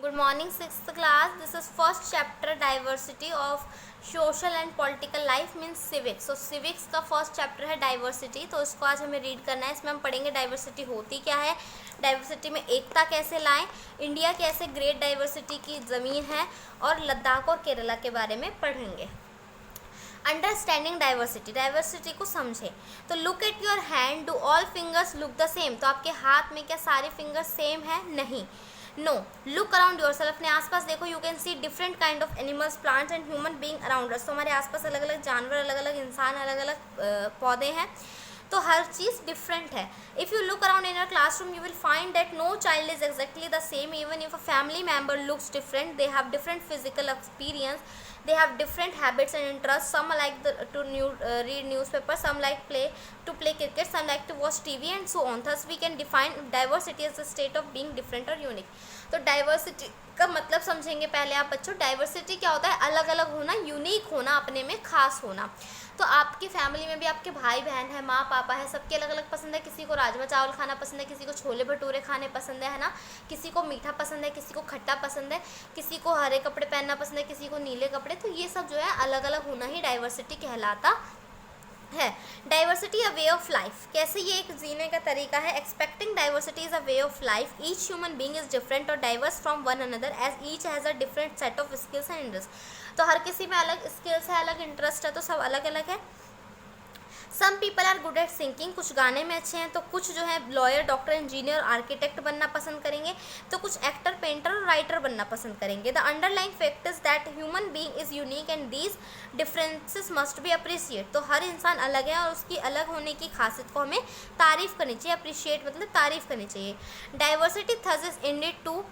Good morning, 6th class. This is first chapter, diversity of social and political life means civics. So civics का first chapter है diversity, तो इसको आज हमें read करना है. इसमें हम पढ़ेंगे डाइवर्सिटी होती क्या है, डाइवर्सिटी में एकता कैसे लाएं, इंडिया कैसे ग्रेट डाइवर्सिटी की ज़मीन है, और लद्दाख और केरला के बारे में पढ़ेंगे. अंडरस्टैंडिंग डाइवर्सिटी, डाइवर्सिटी को समझें. तो look at your hand, do all fingers look the same. तो आपके हाथ में क्या सारे फिंगर्स सेम है? नहीं. No. Look around your self, अपने आसपास देखो. You can see different kind of animals, plants and human being around us. तो हमारे आसपास अलग अलग जानवर, अलग अलग इंसान, अलग अलग पौधे हैं. तो हर चीज़ डिफरेंट है. If you look around in your classroom you will find that no child is exactly the same. Even if a family member looks different, they have different physical experience, they have different habits and interests. Some like to read newspapers, some like to play cricket, some like to watch TV and so on. Thus we can define diversity as the state of being different or unique. तो diversity का मतलब समझेंगे पहले आप बच्चों. Diversity क्या होता है? अलग अलग होना, यूनिक होना, अपने में खास होना. तो आपकी फैमिली में भी आपके भाई बहन है, माँ पापा है, सबके अलग अलग पसंद है. किसी को राजमा चावल खाना पसंद है, किसी को छोले भटूरे खाने पसंद है ना. किसी को मीठा पसंद है, किसी को खट्टा पसंद है, किसी को हरे कपड़े पहनना पसंद है, किसी को नीले कपड़े. तो ये सब जो है अलग अलग होना ही डाइवर्सिटी कहलाता है. Diversity a way of life, कैसे ये एक जीने का तरीका है. Expecting diversity is a way of life. Each human being is different और diverse from one another as each has a different set of skills and interest. तो हर किसी में अलग स्किल्स है, अलग इंटरेस्ट है, तो सब अलग अलग है. Some people are good at singing, कुछ गाने में अच्छे हैं, तो कुछ जो है लॉयर, डॉक्टर, इंजीनियर, आर्किटेक्ट बनना पसंद करेंगे, तो कुछ एक्टर, पेंटर और राइटर बनना पसंद करेंगे. The underlying fact is that human being is unique and these differences must be appreciate. तो हर इंसान अलग है और उसकी अलग होने की खासियत को हमें तारीफ़ करनी चाहिए. अप्रिशिएट मतलब तारीफ़ करनी चाहिए. Diversity thus is indeed to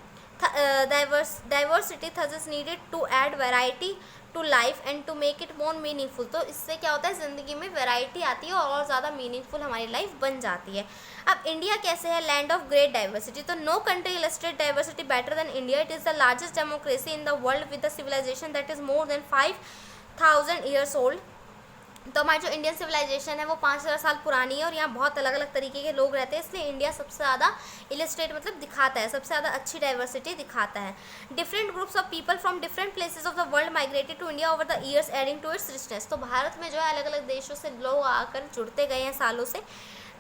diversity thus is needed to add variety to life and to make it more meaningful. तो इससे क्या होता है, ज़िंदगी में वैरायटी आती है और ज़्यादा मीनिंगफुल हमारी लाइफ बन जाती है. अब इंडिया कैसे है? Land of great diversity. तो no country illustrate diversity better than India. It is the largest democracy in the world with a civilisation that is more than 5000 years old. तो हमारी जो इंडियन सिविलाइजेशन है वो 5000 साल पुरानी है और यहाँ बहुत अलग अलग तरीके के लोग रहते हैं. इसलिए इंडिया सबसे ज़्यादा इलस्ट्रेट मतलब दिखाता है, सबसे ज़्यादा अच्छी डाइवर्सिटी दिखाता है. Different groups of people from different places of the world migrated to India over the years adding to its richness. तो भारत में जो है अलग अलग देशों से लोग आकर जुड़ते गए हैं सालों से.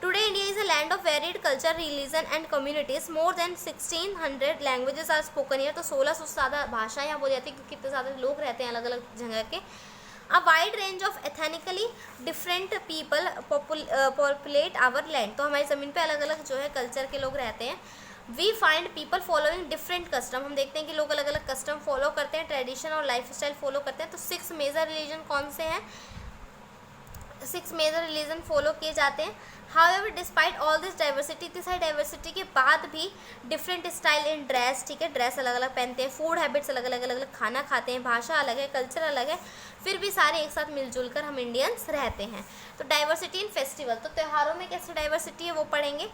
Today India is a land of varied culture, religion and communities. More than 1600 languages are spoken here. तो 1600 से ज़्यादा भाषाएँ यहाँ बोली जाती है क्योंकि इतने ज़्यादा लोग रहते हैं अलग अलग जगह के. A wide range of ethnically different people populate our land. तो हमारी ज़मीन पे अलग अलग जो है कल्चर के लोग रहते हैं. We find people following different custom. हम देखते हैं कि लोग अलग अलग कस्टम फॉलो करते हैं, ट्रेडिशन और लाइफ स्टाइल फॉलो करते हैं. तो 6 मेजर रिलीजन कौन से हैं? 6 मेजर रिलीजन फॉलो किए जाते हैं. However despite all this diversity, इतनी सारी डाइवर्सिटी के बाद भी डिफरेंट स्टाइल इन ड्रेस, ठीक है, ड्रेस अलग अलग पहनते हैं, फूड हैबिट्स अलग अलग, अलग अलग खाना खाते हैं, भाषा अलग है, कल्चर अलग है, फिर भी सारे एक साथ मिलजुल कर हम इंडियंस रहते हैं. तो डाइवर्सिटी इन फेस्टिवल, तो त्योहारों में कैसे डाइवर्सिटी है वो पढ़ेंगे.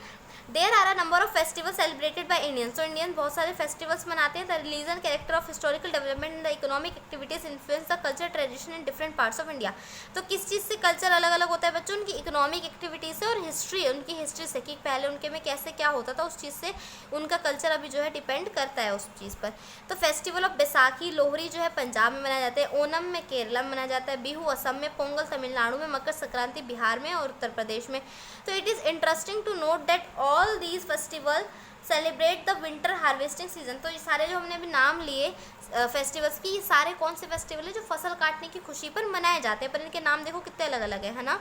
There are a number of festival celebrated by Indians. तो इंडियन बहुत सारे फेस्टिवल्स मनाते हैं. The religion, character of historical development and the economic activities influence the culture tradition in different parts of India. तो किस चीज़ से कल्चर अलग अलग होता है बच्चों? उनकी इकोनॉमिक एक्टिविटीज से और हिस्ट्री, उनकी हिस्ट्री से कि पहले उनके में कैसे क्या होता था, उस चीज़ से उनका कल्चर अभी जो है डिपेंड करता है उस चीज़ पर. तो फेस्टिवल ऑफ बैसाखी, लोहरी जो है पंजाब में मनाया जाता है, ओनम में केरला में मनाया जाता है, बिहू असम में, पोंगल तमिलनाडु में, मकर संक्रांति बिहार में और उत्तर प्रदेश में. तो it is interesting to note that all these festival celebrate the winter harvesting season. तो ये सारे जो हमने अभी नाम लिए फेस्टिवल्स की, ये सारे कौन से फेस्टिवल है जो फसल काटने की खुशी पर मनाए जाते हैं. पर इनके नाम देखो कितने अलग अलग है ना.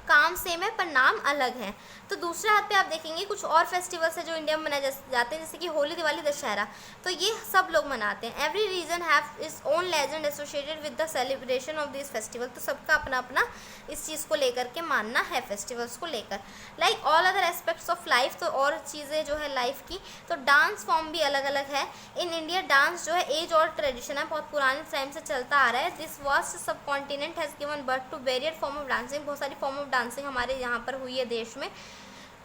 काम सेम है पर नाम अलग है. तो दूसरे हाथ पे आप देखेंगे कुछ और फेस्टिवल्स है जो इंडिया में मनाए जाते हैं, जैसे कि होली, दिवाली, दशहरा. तो ये सब लोग मनाते हैं. Every region have its own legend associated with the celebration of this festival. तो सबका अपना अपना इस चीज़ को लेकर के मानना है फेस्टिवल्स को लेकर. Like all other aspects of life, तो और चीज़ें जो है लाइफ की, तो डांस फॉर्म भी अलग अलग है. इन इंडिया डांस जो है एज और ट्रेडिशन है, बहुत पुराने टाइम से चलता आ रहा है. This vast subcontinent has given birth to varied form of dancing. बहुत सारी फॉर्म ऑफ डांसिंग हमारे यहाँ पर हुई है देश में.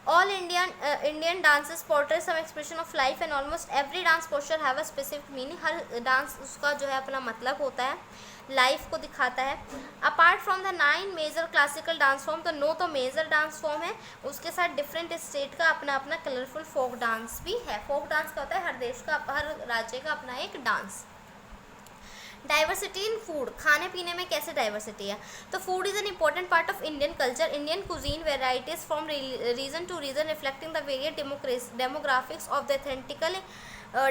All Indian dances portray some expression of life and almost every dance posture have a specific meaning. Her dance उसका जो है अपना मतलब होता है, लाइफ को दिखाता है. Apart from the 9 major classical dance form, तो 9 तो मेजर डांस फॉर्म है, उसके साथ डिफरेंट स्टेट का अपना अपना कलरफुल फोक डांस भी है. फोक डांस का होता है हर देश का, हर राज्य का अपना एक डांस. डाइवर्सिटी इन फूड, खाने पीने में कैसे डाइवर्सिटी है. तो food is an important part of Indian culture. Indian cuisine varieties from region to region reflecting the varied demographics of the authentically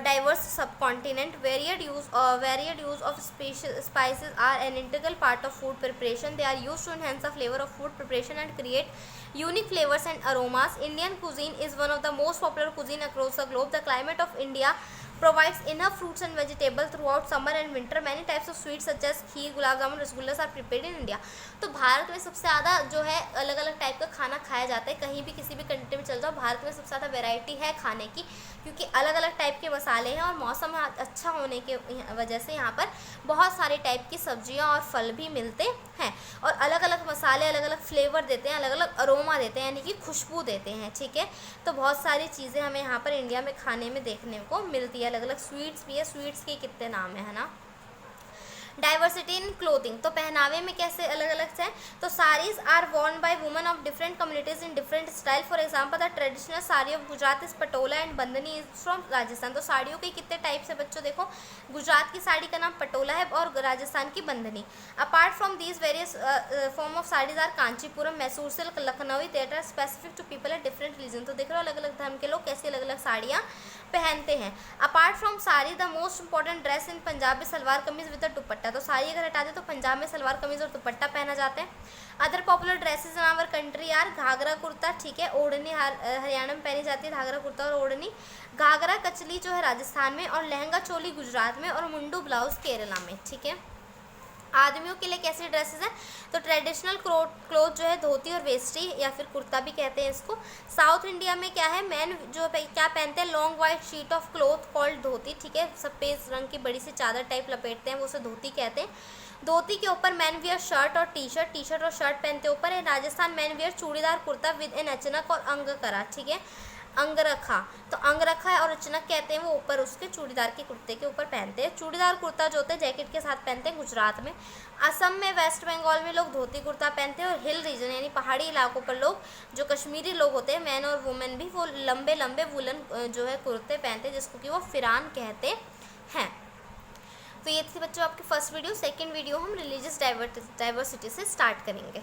diverse subcontinent. Varied use of spices are an integral part of food preparation. They are used to enhance the flavor of food preparation and create unique flavors and aromas. Indian cuisine is one of the most popular cuisine across the globe. The climate of India provides enough fruits and vegetables throughout summer and winter. Many types of sweets such as kheer, gulab jamun, rasgulla are prepared in India. तो भारत में सबसे ज़्यादा जो है अलग अलग type का खाना खाया जाता है. कहीं भी किसी भी कंट्री में चल जाओ, भारत में सबसे ज़्यादा वैरायटी है खाने की, क्योंकि अलग अलग टाइप के मसाले हैं और मौसम अच्छा होने के वजह से यहाँ पर बहुत सारे टाइप की सब्जियाँ और फल भी मिलते हैं. और अलग अलग मसाले अलग अलग फ्लेवर देते हैं, अलग अलग अरोमा देते हैं, यानी कि खुशबू देते हैं. ठीक है, तो बहुत सारी चीज़ें हमें यहाँ पर इंडिया में खाने में देखने को मिलती है. अलग अलग स्वीट्स भी है, स्वीट्स के कितने नाम है ना. डाइवर्सिटी इन क्लोथिंग, तो पहनावे में कैसे अलग अलग से हैं. तो saris are worn by women of different communities in different style. For example the traditional sari of Gujarat is Patola and Bandhani is from Rajasthan. तो साड़ियों के कितने टाइप्स है बच्चों, देखो गुजरात की साड़ी का नाम पटोला है और राजस्थान की Bandhani. Apart from these various form of saris are Kanchipuram, Mysore silk, Lakhnavi theatre specific to people at different region. तो देख रहे हो अलग अलग धर्म के लोग कैसी अलग अलग साड़ियाँ पहनते हैं. Apart from sari the most important dress in Punjab में सलवार कमीज विद दुपट्टा. तो साड़ी अगर हटा दे तो पंजाब में सलवार कमीज और दुपट्टा पहना जाता है. Other popular dresses in our country are ghagra kurta, ठीक है, ओढ़नी हरियाणा में पहनी जाती है, घाघरा कुर्ता और ओढ़नी. घाघरा कचली जो है राजस्थान में, और लहंगा चोली गुजरात में, और मुंडू ब्लाउज केरला में. ठीक है, आदमियों के लिए कैसी ड्रेसेस हैं. तो ट्रेडिशनल क्लोथ जो है धोती और वेस्टी या फिर कुर्ता भी कहते हैं इसको. साउथ इंडिया में क्या है, मैन जो क्या पहनते हैं, long white sheet of cloth called dhoti. ठीक है, सफ़ेद रंग की बड़ी सी चादर टाइप लपेटते हैं, वो उसे धोती कहते हैं. धोती के ऊपर मैन वियर शर्ट और टी शर्ट और शर्ट पहनते ऊपर है. Rajasthan man wear churidar kurta with an अचनक और अंगकरा. ठीक है, अंगरखा, तो अंगरखा है और अचनक कहते हैं, वो ऊपर उसके चूड़ीदार के कुर्ते के ऊपर पहनते हैं. चूड़ीदार कुर्ता जो होता है जैकेट के साथ पहनते हैं गुजरात में. असम में, वेस्ट बंगाल में लोग धोती कुर्ता पहनते हैं. और हिल रीजन यानी पहाड़ी इलाकों पर लोग जो कश्मीरी लोग होते हैं, मैन और वुमेन भी, वो लंबे लंबे वुलन जो है कुर्ते पहनते हैं, जिसको कि वो फिरान कहते हैं. तो ये थी बच्चों आपकी फर्स्ट वीडियो. सेकंड वीडियो हम रिलीजियस डाइवर्सिटी से स्टार्ट करेंगे.